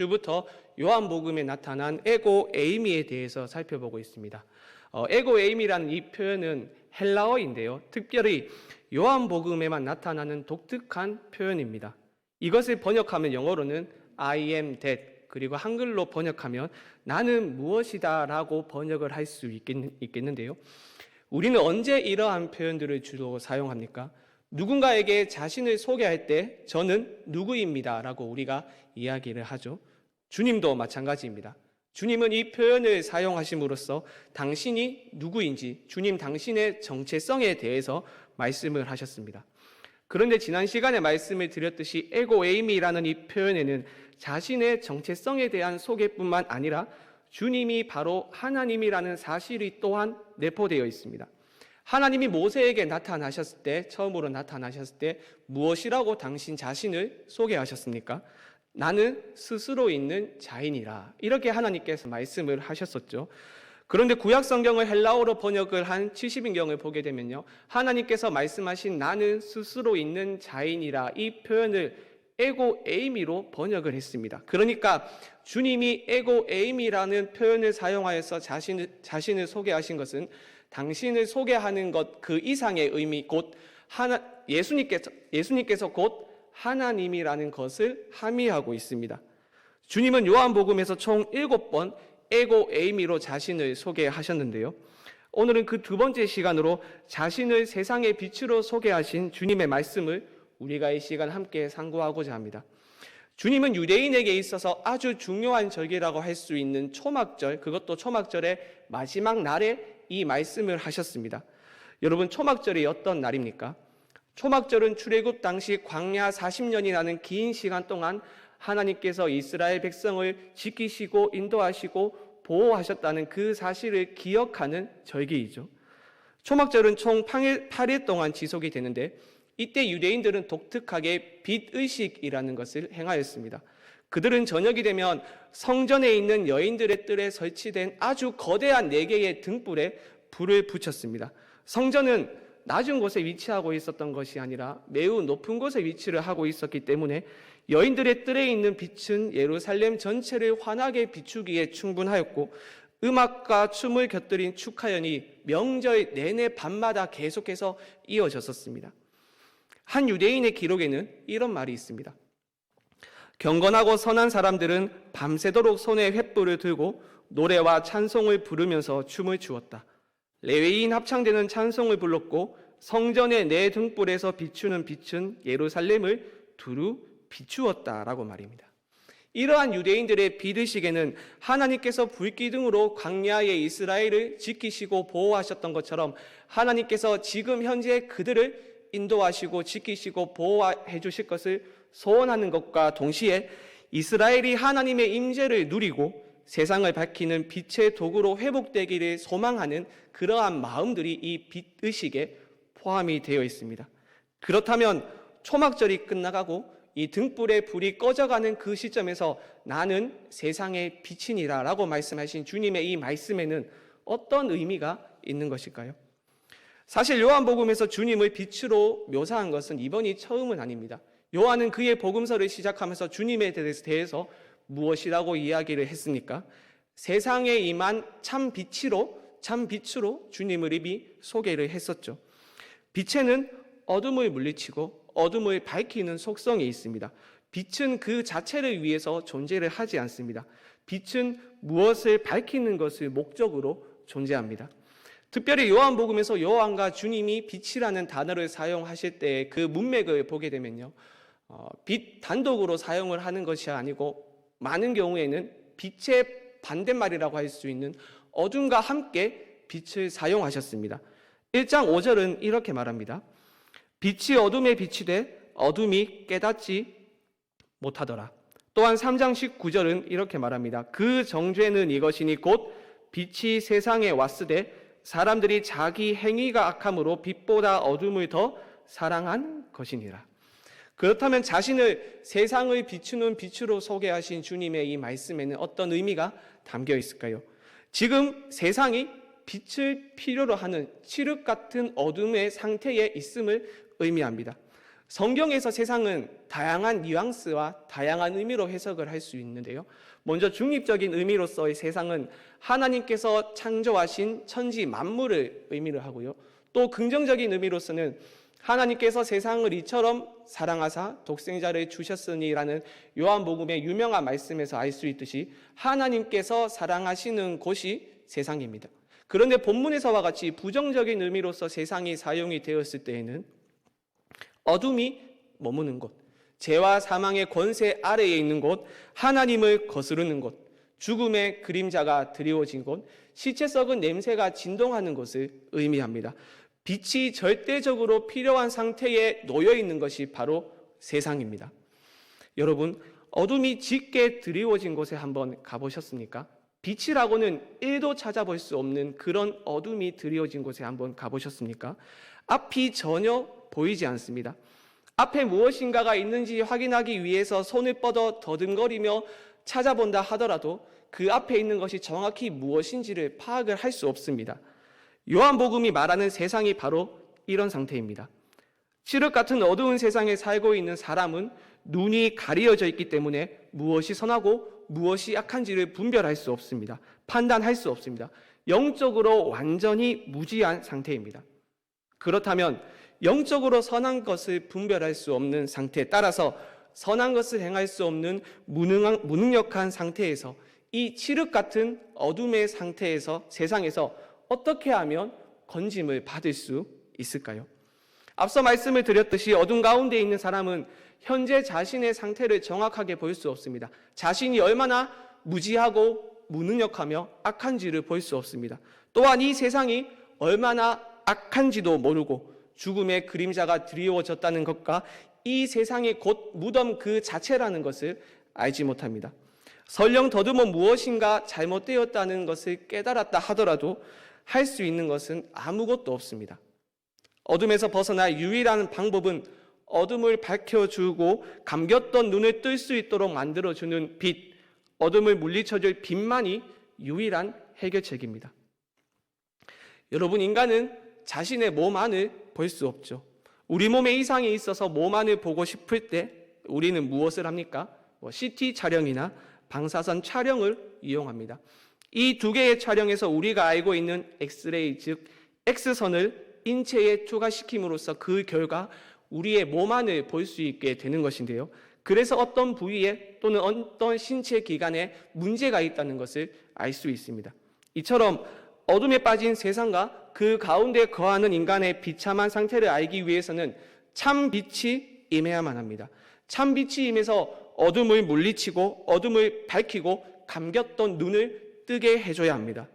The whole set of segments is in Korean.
부터 요한복음에 나타난 에고 에이미에 대해서 살펴보고 있습니다. 에고 에이미라는 이 표현은 헬라어인데요. 특별히 요한복음에만 나타나는 독특한 표현입니다. 이것을 번역하면 영어로는 I am that, 그리고 한글로 번역하면 나는 무엇이다 라고 번역을 할 수 있겠는데요. 우리는 언제 이러한 표현들을 주로 사용합니까? 누군가에게 자신을 소개할 때 저는 누구입니다 라고 우리가 이야기를 하죠. 주님도 마찬가지입니다. 주님은 이 표현을 사용하심으로써 당신이 누구인지, 주님 당신의 정체성에 대해서 말씀을 하셨습니다. 그런데 지난 시간에 말씀을 드렸듯이 에고 에이미라는 이 표현에는 자신의 정체성에 대한 소개뿐만 아니라 주님이 바로 하나님이라는 사실이 또한 내포되어 있습니다. 하나님이 모세에게 나타나셨을 때, 처음으로 나타나셨을 때 무엇이라고 당신 자신을 소개하셨습니까? 나는 스스로 있는 자인이라, 이렇게 하나님께서 말씀을 하셨었죠. 그런데 구약 성경을 헬라어로 번역을 한 70인경을 보게 되면요, 하나님께서 말씀하신 나는 스스로 있는 자인이라 이 표현을 에고 에이미로 번역을 했습니다. 그러니까 주님이 에고 에이미라는 표현을 사용하여서 자신을 소개하신 것은 당신을 소개하는 것 그 이상의 의미, 곧 예수님께서 곧 하나님이라는 것을 함의하고 있습니다. 주님은 요한복음에서 총 7번 에고 에이미로 자신을 소개하셨는데요. 오늘은 그 두 번째 시간으로 자신을 세상의 빛으로 소개하신 주님의 말씀을 우리가 이 시간 함께 상고하고자 합니다. 주님은 유대인에게 있어서 아주 중요한 절기라고 할 수 있는 초막절, 그것도 초막절의 마지막 날에 이 말씀을 하셨습니다. 여러분, 초막절이 어떤 날입니까? 초막절은 출애굽 당시 광야 40년이라는 긴 시간 동안 하나님께서 이스라엘 백성을 지키시고 인도하시고 보호하셨다는 그 사실을 기억하는 절기이죠. 초막절은 총 8일 동안 지속이 되는데 이때 유대인들은 독특하게 빛의식이라는 것을 행하였습니다. 그들은 저녁이 되면 성전에 있는 여인들의 뜰에 설치된 아주 거대한 4개의 등불에 불을 붙였습니다. 성전은 낮은 곳에 위치하고 있었던 것이 아니라 매우 높은 곳에 위치를 하고 있었기 때문에 여인들의 뜰에 있는 빛은 예루살렘 전체를 환하게 비추기에 충분하였고, 음악과 춤을 곁들인 축하연이 명절 내내 밤마다 계속해서 이어졌었습니다. 한 유대인의 기록에는 이런 말이 있습니다. 경건하고 선한 사람들은 밤새도록 손에 횃불을 들고 노래와 찬송을 부르면서 춤을 추었다. 레위인 합창대는 찬송을 불렀고 성전의 4등불에서 비추는 빛은 예루살렘을 두루 비추었다라고 말입니다. 이러한 유대인들의 빛의식에는 하나님께서 불기둥으로 광야의 이스라엘을 지키시고 보호하셨던 것처럼 하나님께서 지금 현재 그들을 인도하시고 지키시고 보호해 주실 것을 소원하는 것과 동시에 이스라엘이 하나님의 임재를 누리고 세상을 밝히는 빛의 도구로 회복되기를 소망하는 그러한 마음들이 이 빛의식에 포함이 되어 있습니다. 그렇다면 초막절이 끝나가고 이 등불의 불이 꺼져가는 그 시점에서 나는 세상의 빛이니라 라고 말씀하신 주님의 이 말씀에는 어떤 의미가 있는 것일까요? 사실 요한복음에서 주님을 빛으로 묘사한 것은 이번이 처음은 아닙니다. 요한은 그의 복음서를 시작하면서 주님에 대해서 무엇이라고 이야기를 했습니까? 세상에 임한 참 빛으로 주님을 이미 소개를 했었죠. 빛에는 어둠을 물리치고 어둠을 밝히는 속성이 있습니다. 빛은 그 자체를 위해서 존재를 하지 않습니다. 빛은 무엇을 밝히는 것을 목적으로 존재합니다. 특별히 요한복음에서 요한과 주님이 빛이라는 단어를 사용하실 때 그 문맥을 보게 되면요, 빛 단독으로 사용을 하는 것이 아니고 많은 경우에는 빛의 반대말이라고 할 수 있는 어둠과 함께 빛을 사용하셨습니다. 1장 5절은 이렇게 말합니다. 빛이 어둠에 비치되 어둠이 깨닫지 못하더라. 또한 3장 19절은 이렇게 말합니다. 그 정죄는 이것이니 곧 빛이 세상에 왔으되 사람들이 자기 행위가 악함으로 빛보다 어둠을 더 사랑한 것이니라. 그렇다면 자신을 세상을 비추는 빛으로 소개하신 주님의 이 말씀에는 어떤 의미가 담겨 있을까요? 지금 세상이 빛을 필요로 하는 칠흑 같은 어둠의 상태에 있음을 의미합니다. 성경에서 세상은 다양한 뉘앙스와 다양한 의미로 해석을 할 수 있는데요. 먼저 중립적인 의미로서의 세상은 하나님께서 창조하신 천지 만물을 의미를 하고요. 또 긍정적인 의미로서는 하나님께서 세상을 이처럼 사랑하사 독생자를 주셨으니라는 요한복음의 유명한 말씀에서 알 수 있듯이 하나님께서 사랑하시는 곳이 세상입니다. 그런데 본문에서와 같이 부정적인 의미로서 세상이 사용이 되었을 때에는 어둠이 머무는 곳, 죄와 사망의 권세 아래에 있는 곳, 하나님을 거스르는 곳, 죽음의 그림자가 드리워진 곳, 시체 썩은 냄새가 진동하는 것을 의미합니다. 빛이 절대적으로 필요한 상태에 놓여 있는 것이 바로 세상입니다. 여러분, 어둠이 짙게 드리워진 곳에 한번 가보셨습니까? 빛이라고는 1도 찾아볼 수 없는 그런 어둠이 드리워진 곳에 한번 가보셨습니까? 앞이 전혀 보이지 않습니다. 앞에 무엇인가가 있는지 확인하기 위해서 손을 뻗어 더듬거리며 찾아본다 하더라도 그 앞에 있는 것이 정확히 무엇인지를 파악을 할 수 없습니다. 요한복음이 말하는 세상이 바로 이런 상태입니다. 칠흑 같은 어두운 세상에 살고 있는 사람은 눈이 가리어져 있기 때문에 무엇이 선하고 무엇이 악한지를 분별할 수 없습니다. 판단할 수 없습니다. 영적으로 완전히 무지한 상태입니다. 그렇다면 영적으로 선한 것을 분별할 수 없는 상태, 따라서 선한 것을 행할 수 없는 무능력한 상태에서 이 칠흑 같은 어둠의 상태에서 세상에서 어떻게 하면 건짐을 받을 수 있을까요? 앞서 말씀을 드렸듯이 어둠 가운데 있는 사람은 현재 자신의 상태를 정확하게 볼 수 없습니다. 자신이 얼마나 무지하고 무능력하며 악한지를 볼 수 없습니다. 또한 이 세상이 얼마나 악한지도 모르고 죽음의 그림자가 드리워졌다는 것과 이 세상이 곧 무덤 그 자체라는 것을 알지 못합니다. 설령 더듬어 무엇인가 잘못되었다는 것을 깨달았다 하더라도 할 수 있는 것은 아무것도 없습니다. 어둠에서 벗어날 유일한 방법은 어둠을 밝혀주고 감겼던 눈을 뜰 수 있도록 만들어주는 빛, 어둠을 물리쳐줄 빛만이 유일한 해결책입니다. 여러분, 인간은 자신의 몸 안을 볼 수 없죠. 우리 몸에 이상이 있어서 몸 안을 보고 싶을 때 우리는 무엇을 합니까? CT 촬영이나 방사선 촬영을 이용합니다. 이 두 개의 촬영에서 우리가 알고 있는 엑스레이, 즉 X선을 인체에 투과시킴으로써 그 결과 우리의 몸 안을 볼 수 있게 되는 것인데요. 그래서 어떤 부위에 또는 어떤 신체 기관에 문제가 있다는 것을 알 수 있습니다. 이처럼 어둠에 빠진 세상과 그 가운데 거하는 인간의 비참한 상태를 알기 위해서는 참 빛이 임해야만 합니다. 참 빛이 임해서 어둠을 물리치고 어둠을 밝히고 감겼던 눈을 뜨게 해줘야 합니다.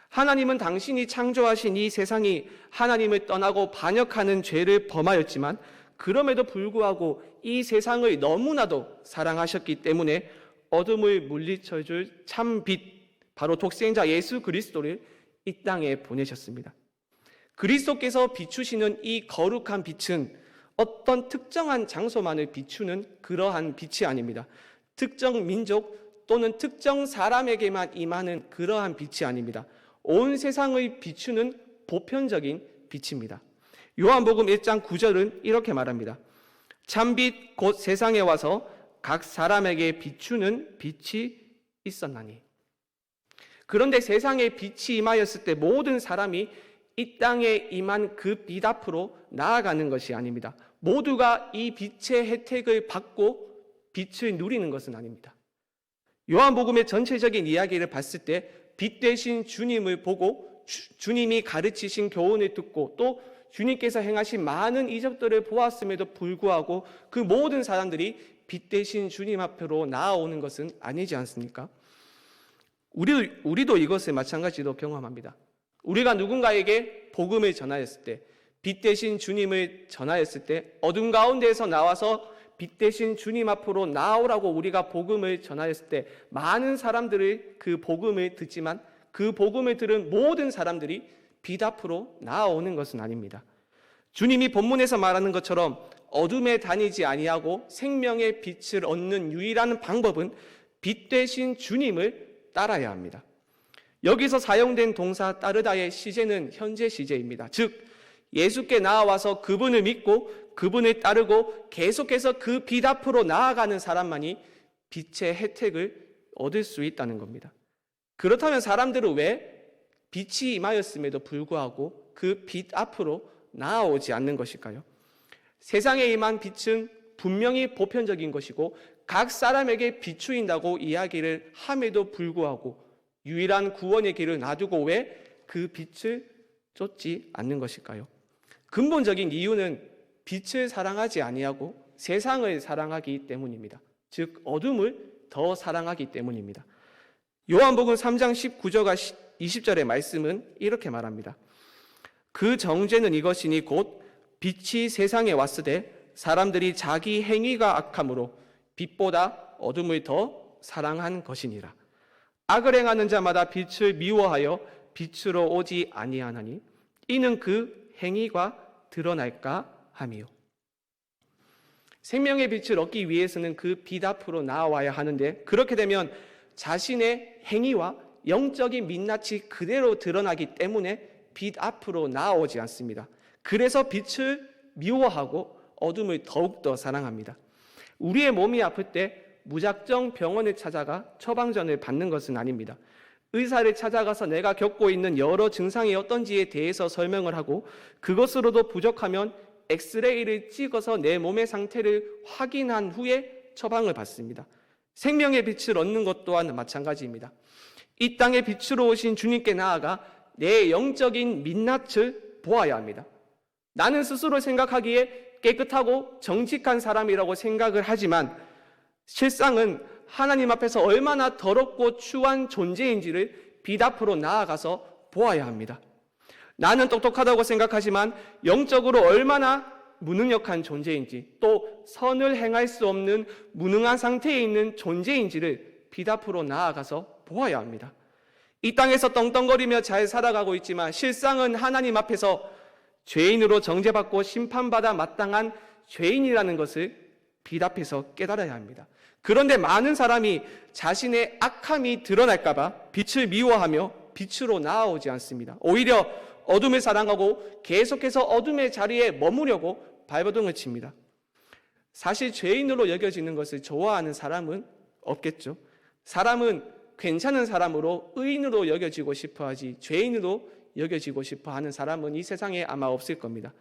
하나님은 당신이 창조하신 이 세상이 하나님을 떠나고 반역하는 죄를 범하였지만 그럼에도 불구하고 이 세상을 너무나도 사랑하셨기 때문에 어둠을 물리쳐줄 참 빛, 바로 독생자 예수 그리스도를 이 땅에 보내셨습니다. 그리스도께서 비추시는 이 거룩한 빛은 어떤 특정한 장소만을 비추는 그러한 빛이 아닙니다. 특정 민족 또는 특정 사람에게만 임하는 그러한 빛이 아닙니다. 온 세상을 비추는 보편적인 빛입니다. 요한복음 1장 9절은 이렇게 말합니다. 참빛 곧 세상에 와서 각 사람에게 비추는 빛이 있었나니. 그런데 세상에 빛이 임하였을 때 모든 사람이 이 땅에 임한 그 빛 앞으로 나아가는 것이 아닙니다. 모두가 이 빛의 혜택을 받고 빛을 누리는 것은 아닙니다. 요한복음의 전체적인 이야기를 봤을 때 빛 대신 주님을 보고 주님이 가르치신 교훈을 듣고 또 주님께서 행하신 많은 이적들을 보았음에도 불구하고 그 모든 사람들이 빛 대신 주님 앞으로 나아오는 것은 아니지 않습니까? 우리도 이것을 마찬가지로 경험합니다. 우리가 누군가에게 복음을 전하였을 때, 빛 대신 주님을 전하였을 때 어둠 가운데에서 나와서 빛 대신 주님 앞으로 나오라고 우리가 복음을 전하였을 때 많은 사람들이 그 복음을 듣지만 그 복음을 들은 모든 사람들이 빛 앞으로 나아오는 것은 아닙니다. 주님이 본문에서 말하는 것처럼 어둠에 다니지 아니하고 생명의 빛을 얻는 유일한 방법은 빛 대신 주님을 따라야 합니다. 여기서 사용된 동사 따르다의 시제는 현재 시제입니다. 즉 예수께 나아와서 그분을 믿고 그분을 따르고 계속해서 그 빛 앞으로 나아가는 사람만이 빛의 혜택을 얻을 수 있다는 겁니다. 그렇다면 사람들은 왜 빛이 임하였음에도 불구하고 그 빛 앞으로 나아오지 않는 것일까요? 세상에 임한 빛은 분명히 보편적인 것이고 각 사람에게 비추인다고 이야기를 함에도 불구하고 유일한 구원의 길을 놔두고 왜 그 빛을 쫓지 않는 것일까요? 근본적인 이유는 빛을 사랑하지 아니하고 세상을 사랑하기 때문입니다. 즉 어둠을 더 사랑하기 때문입니다. 요한복음 3장 19절과 20절의 말씀은 이렇게 말합니다. 그 정죄는 이것이니 곧 빛이 세상에 왔으되 사람들이 자기 행위가 악함으로 빛보다 어둠을 더 사랑한 것이니라. 악을 행하는 자마다 빛을 미워하여 빛으로 오지 아니하나니 이는 그 행위가 드러날까 함이요. 생명의 빛을 얻기 위해서는 그 빛 앞으로 나와야 하는데 그렇게 되면 자신의 행위와 영적인 민낯이 그대로 드러나기 때문에 빛 앞으로 나오지 않습니다. 그래서 빛을 미워하고 어둠을 더욱더 사랑합니다. 우리의 몸이 아플 때 무작정 병원에 찾아가 처방전을 받는 것은 아닙니다. 의사를 찾아가서 내가 겪고 있는 여러 증상이 어떤지에 대해서 설명을 하고 그것으로도 부족하면 엑스레이를 찍어서 내 몸의 상태를 확인한 후에 처방을 받습니다. 생명의 빛을 얻는 것 또한 마찬가지입니다. 이 땅에 빛으로 오신 주님께 나아가 내 영적인 민낯을 보아야 합니다. 나는 스스로 생각하기에 깨끗하고 정직한 사람이라고 생각을 하지만 실상은 하나님 앞에서 얼마나 더럽고 추한 존재인지를 빛 앞으로 나아가서 보아야 합니다. 나는 똑똑하다고 생각하지만 영적으로 얼마나 무능력한 존재인지 또 선을 행할 수 없는 무능한 상태에 있는 존재인지를 빛 앞으로 나아가서 보아야 합니다. 이 땅에서 떵떵거리며 잘 살아가고 있지만 실상은 하나님 앞에서 죄인으로 정죄받고 심판받아 마땅한 죄인이라는 것을 빛 앞에서 깨달아야 합니다. 그런데 많은 사람이 자신의 악함이 드러날까 봐 빛을 미워하며 빛으로 나아오지 않습니다. 오히려 어둠을 사랑하고 계속해서 어둠의 자리에 머무려고 발버둥을 칩니다. 사실 죄인으로 여겨지는 것을 좋아하는 사람은 없겠죠. 사람은 괜찮은 사람으로 의인으로 여겨지고 싶어하지 죄인으로 여겨지고 싶어하는 사람은 이 세상에 아마 없을 겁니다.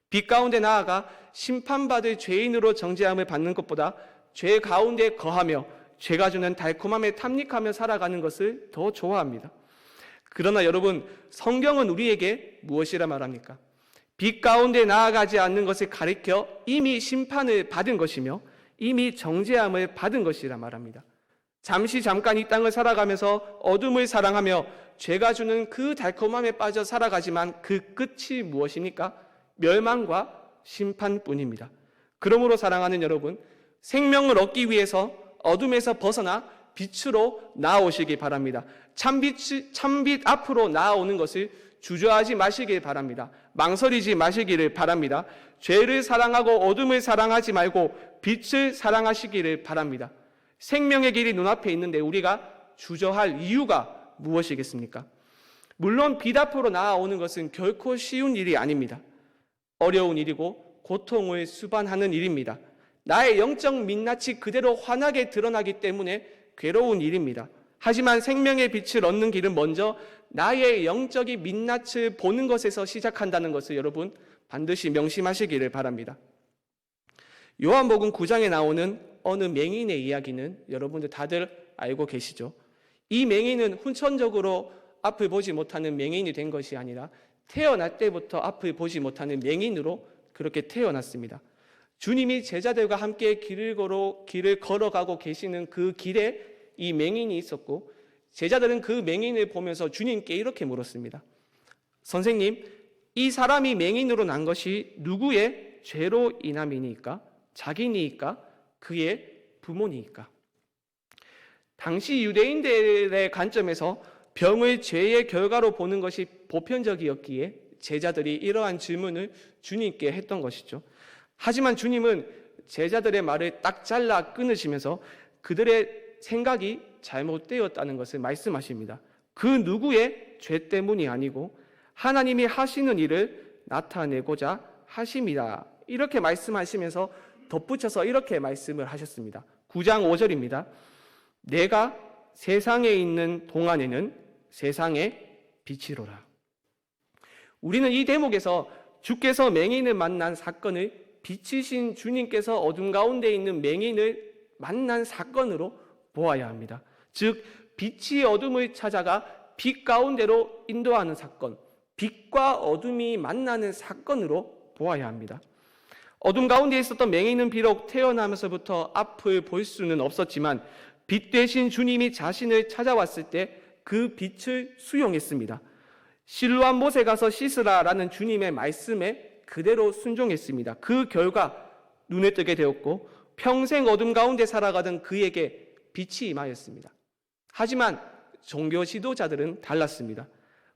빛 가운데 나아가 심판받을 죄인으로 정죄함을 받는 것보다 죄 가운데 거하며 죄가 주는 달콤함에 탐닉하며 살아가는 것을 더 좋아합니다. 그러나 여러분, 성경은 우리에게 무엇이라 말합니까? 빛 가운데 나아가지 않는 것을 가리켜 이미 심판을 받은 것이며 이미 정죄함을 받은 것이라 말합니다. 잠깐 이 땅을 살아가면서 어둠을 사랑하며 죄가 주는 그 달콤함에 빠져 살아가지만 그 끝이 무엇입니까? 멸망과 심판뿐입니다. 그러므로 사랑하는 여러분, 생명을 얻기 위해서 어둠에서 벗어나 빛으로 나아오시기 바랍니다. 참빛 앞으로 나아오는 것을 주저하지 마시길 바랍니다. 망설이지 마시기를 바랍니다. 죄를 사랑하고 어둠을 사랑하지 말고 빛을 사랑하시기를 바랍니다. 생명의 길이 눈앞에 있는데 우리가 주저할 이유가 무엇이겠습니까? 물론 빛 앞으로 나아오는 것은 결코 쉬운 일이 아닙니다. 어려운 일이고 고통을 수반하는 일입니다. 나의 영적 민낯이 그대로 환하게 드러나기 때문에 괴로운 일입니다. 하지만 생명의 빛을 얻는 길은 먼저 나의 영적인 민낯을 보는 것에서 시작한다는 것을 여러분 반드시 명심하시기를 바랍니다. 요한복음 9장에 나오는 어느 맹인의 이야기는 여러분들 다들 알고 계시죠? 이 맹인은 후천적으로 앞을 보지 못하는 맹인이 된 것이 아니라 태어날 때부터 앞을 보지 못하는 맹인으로 그렇게 태어났습니다. 주님이 제자들과 함께 길을 걸어가고 계시는 그 길에 이 맹인이 있었고 제자들은 그 맹인을 보면서 주님께 이렇게 물었습니다. 선생님, 이 사람이 맹인으로 난 것이 누구의 죄로 인함이니까? 자기니까? 그의 부모니까? 당시 유대인들의 관점에서 병을 죄의 결과로 보는 것이 보편적이었기에 제자들이 이러한 질문을 주님께 했던 것이죠. 하지만 주님은 제자들의 말을 딱 잘라 끊으시면서 그들의 생각이 잘못되었다는 것을 말씀하십니다. 그 누구의 죄 때문이 아니고 하나님이 하시는 일을 나타내고자 하심이다. 이렇게 말씀하시면서 덧붙여서 이렇게 말씀을 하셨습니다. 9장 5절입니다. 내가 세상에 있는 동안에는 세상의 빛이로라. 우리는 이 대목에서 주께서 맹인을 만난 사건을 빛이신 주님께서 어둠 가운데 있는 맹인을 만난 사건으로 보아야 합니다. 즉 빛이 어둠을 찾아가 빛 가운데로 인도하는 사건, 빛과 어둠이 만나는 사건으로 보아야 합니다. 어둠 가운데 있었던 맹인은 비록 태어나면서부터 앞을 볼 수는 없었지만 빛 대신 주님이 자신을 찾아왔을 때 그 빛을 수용했습니다. 실로암 못에 가서 씻으라라는 주님의 말씀에 그대로 순종했습니다. 그 결과 눈에 뜨게 되었고 평생 어둠 가운데 살아가던 그에게 빛이 임하였습니다. 하지만 종교 지도자들은 달랐습니다.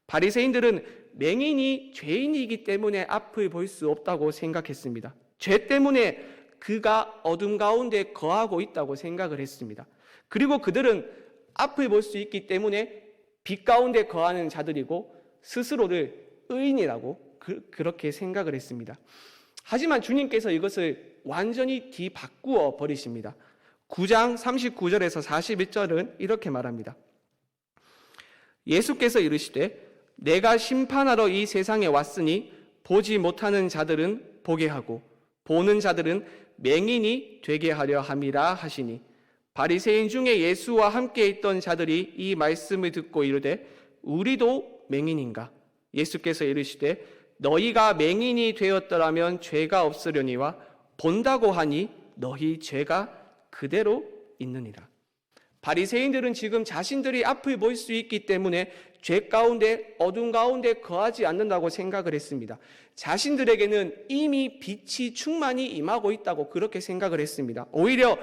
바리새인들은 맹인이 죄인이기 때문에 앞을 볼 수 없다고 생각했습니다. 죄 때문에 그가 어둠 가운데 거하고 있다고 생각을 했습니다. 그리고 그들은 앞을 볼 수 있기 때문에 빛 가운데 거하는 자들이고 스스로를 의인이라고 그렇게 생각을 했습니다. 하지만 주님께서 이것을 완전히 뒤바꾸어 버리십니다. 9장 39절에서 41절은 이렇게 말합니다. 예수께서 이르시되 내가 심판하러 이 세상에 왔으니 보지 못하는 자들은 보게 하고 보는 자들은 맹인이 되게 하려 함이라 하시니 바리새인 중에 예수와 함께 있던 자들이 이 말씀을 듣고 이르되 우리도 맹인인가? 예수께서 이르시되 너희가 맹인이 되었더라면 죄가 없으려니와 본다고 하니 너희 죄가 그대로 있느니라. 바리새인들은 지금 자신들이 앞을 볼 수 있기 때문에 죄 가운데 어둠 가운데 거하지 않는다고 생각을 했습니다. 자신들에게는 이미 빛이 충만히 임하고 있다고 그렇게 생각을 했습니다. 오히려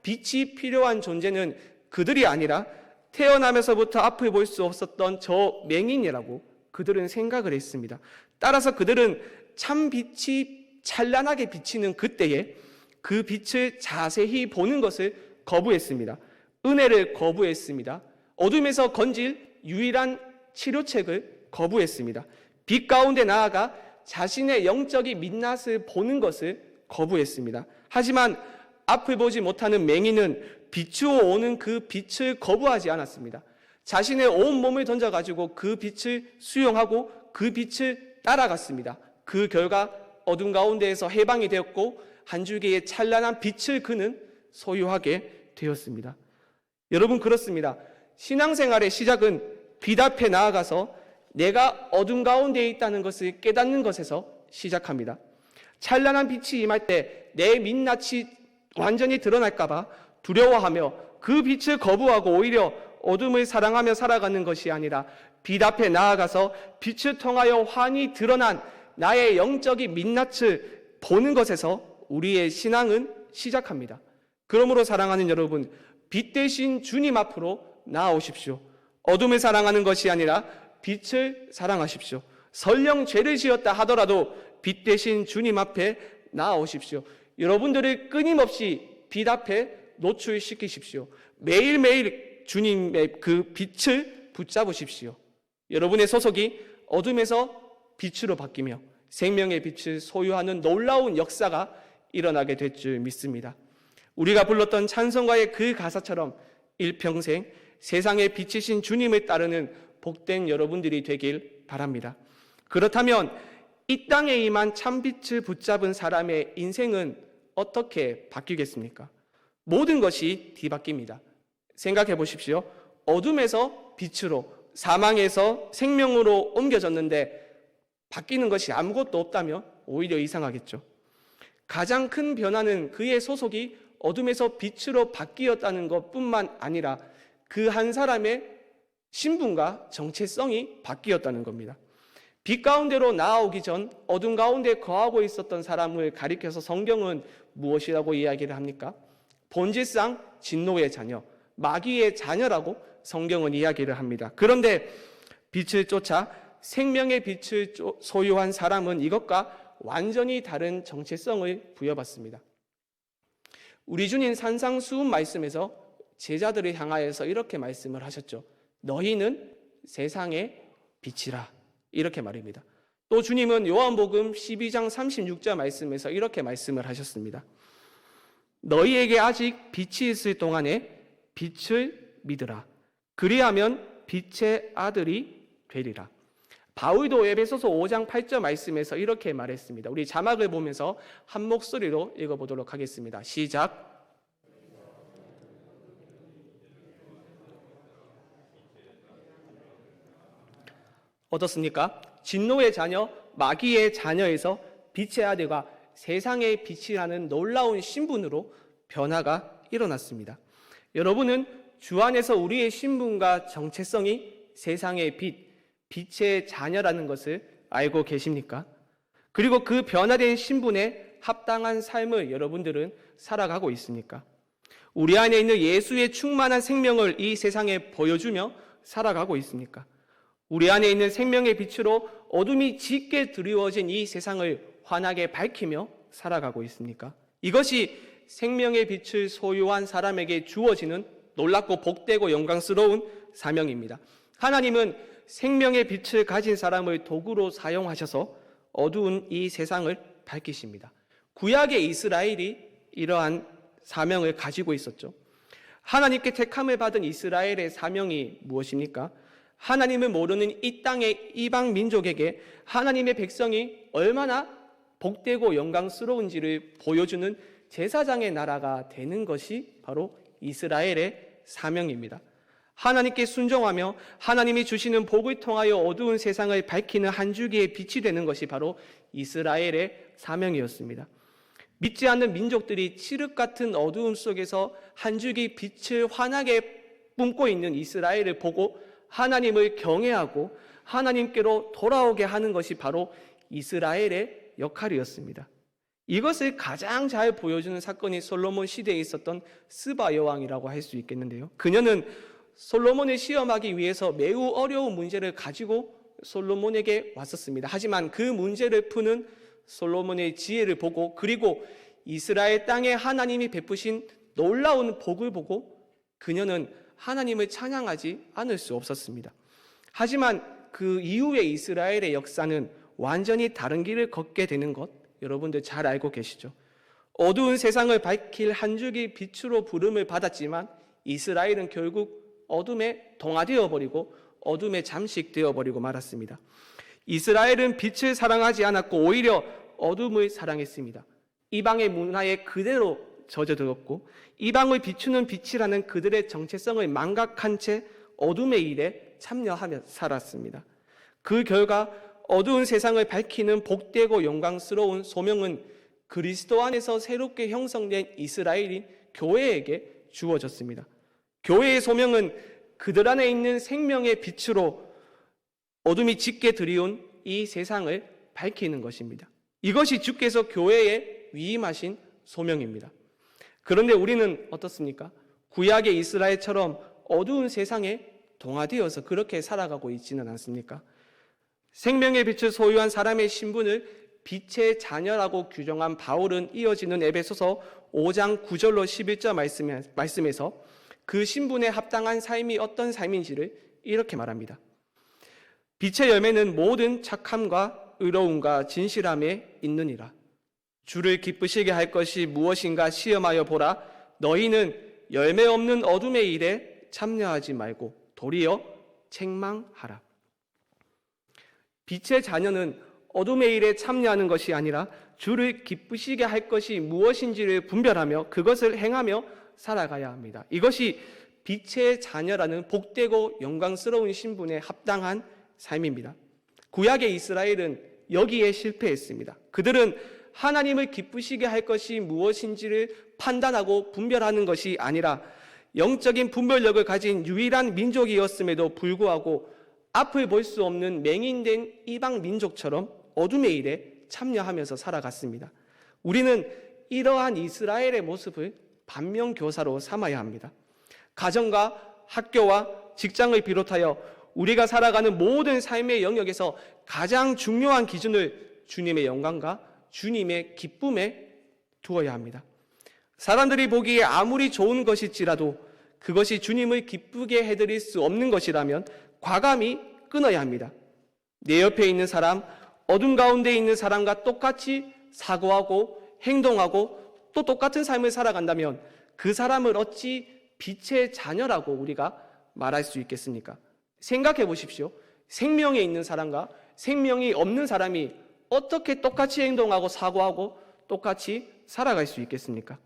빛이 필요한 존재는 그들이 아니라 태어나면서부터 앞을 볼 수 없었던 저 맹인이라고 그들은 생각을 했습니다. 따라서 그들은 참 빛이 찬란하게 비치는 그때에 그 빛을 자세히 보는 것을 거부했습니다. 은혜를 거부했습니다. 어둠에서 건질 유일한 치료책을 거부했습니다. 빛 가운데 나아가 자신의 영적인 민낯을 보는 것을 거부했습니다. 하지만 앞을 보지 못하는 맹인은 비추어 오는 그 빛을 거부하지 않았습니다. 자신의 온 몸을 던져가지고 그 빛을 수용하고 그 빛을 따라갔습니다. 그 결과 어둠 가운데에서 해방이 되었고 한 줄기의 찬란한 빛을 그는 소유하게 되었습니다. 여러분 그렇습니다. 신앙생활의 시작은 빛 앞에 나아가서 내가 어둠 가운데 있다는 것을 깨닫는 것에서 시작합니다. 찬란한 빛이 임할 때 내 민낯이 완전히 드러날까 봐 두려워하며 그 빛을 거부하고 오히려 어둠을 사랑하며 살아가는 것이 아니라 빛 앞에 나아가서 빛을 통하여 환히 드러난 나의 영적인 민낯을 보는 것에서 우리의 신앙은 시작합니다. 그러므로 사랑하는 여러분, 빛 대신 주님 앞으로 나아오십시오. 어둠을 사랑하는 것이 아니라 빛을 사랑하십시오. 설령 죄를 지었다 하더라도 빛 대신 주님 앞에 나아오십시오. 여러분들을 끊임없이 빛 앞에 노출시키십시오. 매일매일 주님의 그 빛을 붙잡으십시오. 여러분의 소속이 어둠에서 빛으로 바뀌며 생명의 빛을 소유하는 놀라운 역사가 일어나게 될 줄 믿습니다. 우리가 불렀던 찬송가의 그 가사처럼 일평생 세상의 빛이신 주님을 따르는 복된 여러분들이 되길 바랍니다. 그렇다면 이 땅에 임한 참빛을 붙잡은 사람의 인생은 어떻게 바뀌겠습니까? 모든 것이 뒤바뀝니다. 생각해 보십시오. 어둠에서 빛으로, 사망에서 생명으로 옮겨졌는데 바뀌는 것이 아무것도 없다면 오히려 이상하겠죠. 가장 큰 변화는 그의 소속이 어둠에서 빛으로 바뀌었다는 것뿐만 아니라 그 한 사람의 신분과 정체성이 바뀌었다는 겁니다. 빛 가운데로 나아오기 전 어둠 가운데 거하고 있었던 사람을 가리켜서 성경은 무엇이라고 이야기를 합니까? 본질상 진노의 자녀, 마귀의 자녀라고 성경은 이야기를 합니다. 그런데 빛을 쫓아 생명의 빛을 소유한 사람은 이것과 완전히 다른 정체성을 부여받습니다. 우리 주님 산상수훈 말씀에서 제자들을 향하여서 이렇게 말씀을 하셨죠. 너희는 세상의 빛이라. 이렇게 말입니다. 또 주님은 요한복음 12장 36절 말씀에서 이렇게 말씀을 하셨습니다. 너희에게 아직 빛이 있을 동안에 빛을 믿으라. 그리하면 빛의 아들이 되리라. 바울도 에베소서 5장 8절 말씀에서 이렇게 말했습니다. 우리 자막을 보면서 한 목소리로 읽어보도록 하겠습니다. 시작. 어떻습니까? 진노의 자녀, 마귀의 자녀에서 빛의 아들과 세상의 빛이라는 놀라운 신분으로 변화가 일어났습니다. 여러분은 주 안에서 우리의 신분과 정체성이 세상의 빛, 빛의 자녀라는 것을 알고 계십니까? 그리고 그 변화된 신분에 합당한 삶을 여러분들은 살아가고 있습니까? 우리 안에 있는 예수의 충만한 생명을 이 세상에 보여주며 살아가고 있습니까? 우리 안에 있는 생명의 빛으로 어둠이 짙게 드리워진 이 세상을 환하게 밝히며 살아가고 있습니까? 이것이 생명의 빛을 소유한 사람에게 주어지는 놀랍고 복되고 영광스러운 사명입니다. 하나님은 생명의 빛을 가진 사람을 도구로 사용하셔서 어두운 이 세상을 밝히십니다. 구약의 이스라엘이 이러한 사명을 가지고 있었죠. 하나님께 택함을 받은 이스라엘의 사명이 무엇입니까? 하나님을 모르는 이 땅의 이방 민족에게 하나님의 백성이 얼마나 복되고 영광스러운지를 보여주는 제사장의 나라가 되는 것이 바로 이스라엘의 사명입니다. 하나님께 순종하며 하나님이 주시는 복을 통하여 어두운 세상을 밝히는 한 줄기의 빛이 되는 것이 바로 이스라엘의 사명이었습니다. 믿지 않는 민족들이 칠흑 같은 어두움 속에서 한 줄기 빛을 환하게 뿜고 있는 이스라엘을 보고 하나님을 경외하고 하나님께로 돌아오게 하는 것이 바로 이스라엘의 역할이었습니다. 이것을 가장 잘 보여주는 사건이 솔로몬 시대에 있었던 스바 여왕이라고 할 수 있겠는데요. 그녀는 솔로몬을 시험하기 위해서 매우 어려운 문제를 가지고 솔로몬에게 왔었습니다. 하지만 그 문제를 푸는 솔로몬의 지혜를 보고 그리고 이스라엘 땅에 하나님이 베푸신 놀라운 복을 보고 그녀는 하나님을 찬양하지 않을 수 없었습니다. 하지만 그 이후에 이스라엘의 역사는 완전히 다른 길을 걷게 되는 것 여러분들 잘 알고 계시죠? 어두운 세상을 밝힐 한 줄기 빛으로 부름을 받았지만 이스라엘은 결국 어둠에 동화되어 버리고 어둠에 잠식되어 버리고 말았습니다. 이스라엘은 빛을 사랑하지 않았고 오히려 어둠을 사랑했습니다. 이방의 문화에 그대로 젖어들었고 이방을 비추는 빛이라는 그들의 정체성을 망각한 채 어둠의 일에 참여하며 살았습니다. 그 결과 어두운 세상을 밝히는 복되고 영광스러운 소명은 그리스도 안에서 새롭게 형성된 이스라엘인 교회에게 주어졌습니다. 교회의 소명은 그들 안에 있는 생명의 빛으로 어둠이 짙게 드리운 이 세상을 밝히는 것입니다. 이것이 주께서 교회에 위임하신 소명입니다. 그런데 우리는 어떻습니까? 구약의 이스라엘처럼 어두운 세상에 동화되어서 그렇게 살아가고 있지는 않습니까? 생명의 빛을 소유한 사람의 신분을 빛의 자녀라고 규정한 바울은 이어지는 에베소서 5장 9절로 11절 말씀에서 그 신분에 합당한 삶이 어떤 삶인지를 이렇게 말합니다. 빛의 열매는 모든 착함과 의로움과 진실함에 있느니라. 주를 기쁘시게 할 것이 무엇인가 시험하여 보라. 너희는 열매 없는 어둠의 일에 참여하지 말고 도리어 책망하라. 빛의 자녀는 어둠의 일에 참여하는 것이 아니라 주를 기쁘시게 할 것이 무엇인지를 분별하며 그것을 행하며 살아가야 합니다. 이것이 빛의 자녀라는 복되고 영광스러운 신분에 합당한 삶입니다. 구약의 이스라엘은 여기에 실패했습니다. 그들은 하나님을 기쁘시게 할 것이 무엇인지를 판단하고 분별하는 것이 아니라 영적인 분별력을 가진 유일한 민족이었음에도 불구하고 앞을 볼 수 없는 맹인된 이방 민족처럼 어둠의 일에 참여하면서 살아갔습니다. 우리는 이러한 이스라엘의 모습을 반면교사로 삼아야 합니다. 가정과 학교와 직장을 비롯하여 우리가 살아가는 모든 삶의 영역에서 가장 중요한 기준을 주님의 영광과 주님의 기쁨에 두어야 합니다. 사람들이 보기에 아무리 좋은 것일지라도 그것이 주님을 기쁘게 해드릴 수 없는 것이라면 과감히 끊어야 합니다. 내 옆에 있는 사람, 어둠 가운데 있는 사람과 똑같이 사고하고 행동하고 또 똑같은 삶을 살아간다면 그 사람을 어찌 빛의 자녀라고 우리가 말할 수 있겠습니까? 생각해 보십시오. 생명에 있는 사람과 생명이 없는 사람이 어떻게 똑같이 행동하고 사고하고 똑같이 살아갈 수 있겠습니까?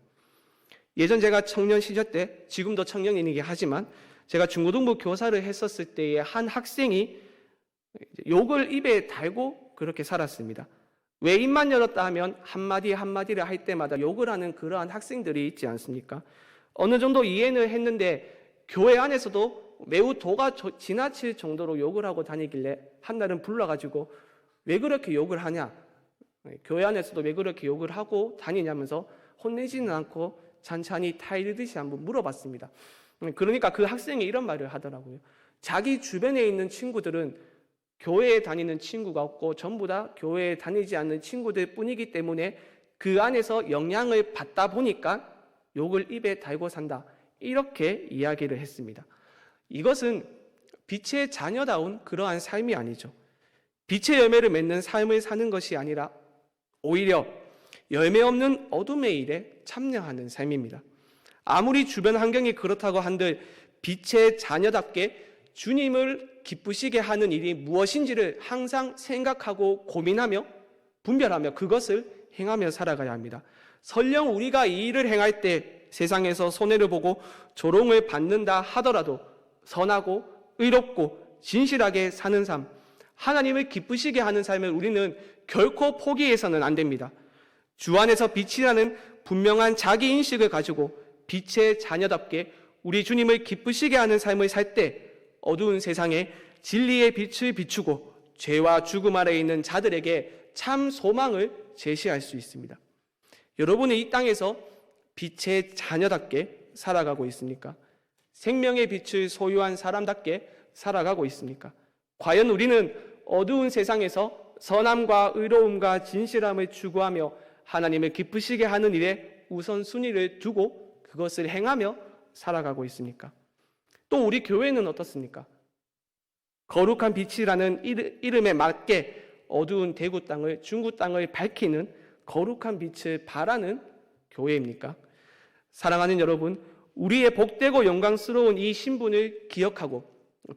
예전 제가 청년 시절 때, 지금도 청년이긴 하지만 제가 중고등부 교사를 했었을 때에 한 학생이 욕을 입에 달고 그렇게 살았습니다. 왜 입만 열었다 하면 한마디 한마디를 할 때마다 욕을 하는 그러한 학생들이 있지 않습니까? 어느 정도 이해는 했는데 교회 안에서도 매우 도가 지나칠 정도로 욕을 하고 다니길래 한날은 불러가지고 왜 그렇게 욕을 하냐? 교회 안에서도 왜 그렇게 욕을 하고 다니냐면서 혼내지는 않고 찬찬히 타이르듯이 한번 물어봤습니다. 그러니까 그 학생이 이런 말을 하더라고요. 자기 주변에 있는 친구들은 교회에 다니는 친구가 없고 전부 다 교회에 다니지 않는 친구들 뿐이기 때문에 그 안에서 영향을 받다 보니까 욕을 입에 달고 산다. 이렇게 이야기를 했습니다. 이것은 빛의 자녀다운 그러한 삶이 아니죠. 빛의 열매를 맺는 삶을 사는 것이 아니라 오히려 열매 없는 어둠의 일에 참여하는 삶입니다. 아무리 주변 환경이 그렇다고 한들 빛의 자녀답게 주님을 기쁘시게 하는 일이 무엇인지를 항상 생각하고 고민하며 분별하며 그것을 행하며 살아가야 합니다. 설령 우리가 이 일을 행할 때 세상에서 손해를 보고 조롱을 받는다 하더라도 선하고 의롭고 진실하게 사는 삶, 하나님을 기쁘시게 하는 삶을 우리는 결코 포기해서는 안 됩니다. 주 안에서 빛이라는 분명한 자기인식을 가지고 빛의 자녀답게 우리 주님을 기쁘시게 하는 삶을 살 때 어두운 세상에 진리의 빛을 비추고 죄와 죽음 아래에 있는 자들에게 참 소망을 제시할 수 있습니다. 여러분은 이 땅에서 빛의 자녀답게 살아가고 있습니까? 생명의 빛을 소유한 사람답게 살아가고 있습니까? 과연 우리는 어두운 세상에서 선함과 의로움과 진실함을 추구하며 하나님을 기쁘시게 하는 일에 우선순위를 두고 그것을 행하며 살아가고 있습니까? 또 우리 교회는 어떻습니까? 거룩한 빛이라는 이름에 맞게 어두운 대구 땅을, 중구 땅을 밝히는 거룩한 빛을 바라는 교회입니까? 사랑하는 여러분, 우리의 복되고 영광스러운 이 신분을 기억하고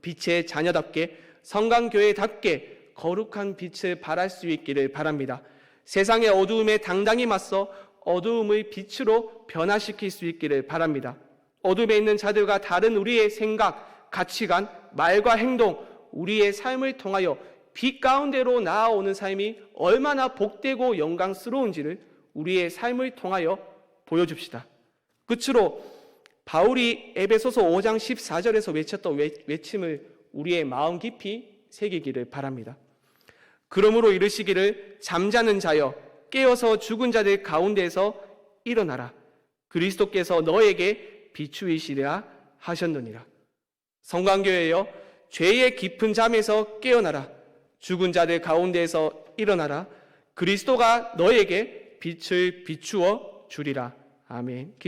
빛의 자녀답게 성강교회답게 거룩한 빛을 발할 수 있기를 바랍니다. 세상의 어두움에 당당히 맞서 어두움의 빛으로 변화시킬 수 있기를 바랍니다. 어둠에 있는 자들과 다른 우리의 생각, 가치관, 말과 행동, 우리의 삶을 통하여 빛 가운데로 나아오는 삶이 얼마나 복되고 영광스러운지를 우리의 삶을 통하여 보여줍시다. 끝으로 바울이 에베소서 5장 14절에서 외쳤던 외침을 우리의 마음 깊이 새기기를 바랍니다. 그러므로 이르시기를 잠자는 자여 깨어서 죽은 자들 가운데에서 일어나라. 그리스도께서 너에게 비추이시리라 하셨느니라. 성강교회여 죄의 깊은 잠에서 깨어나라. 죽은 자들 가운데에서 일어나라. 그리스도가 너에게 빛을 비추어 주리라. 아멘. 기도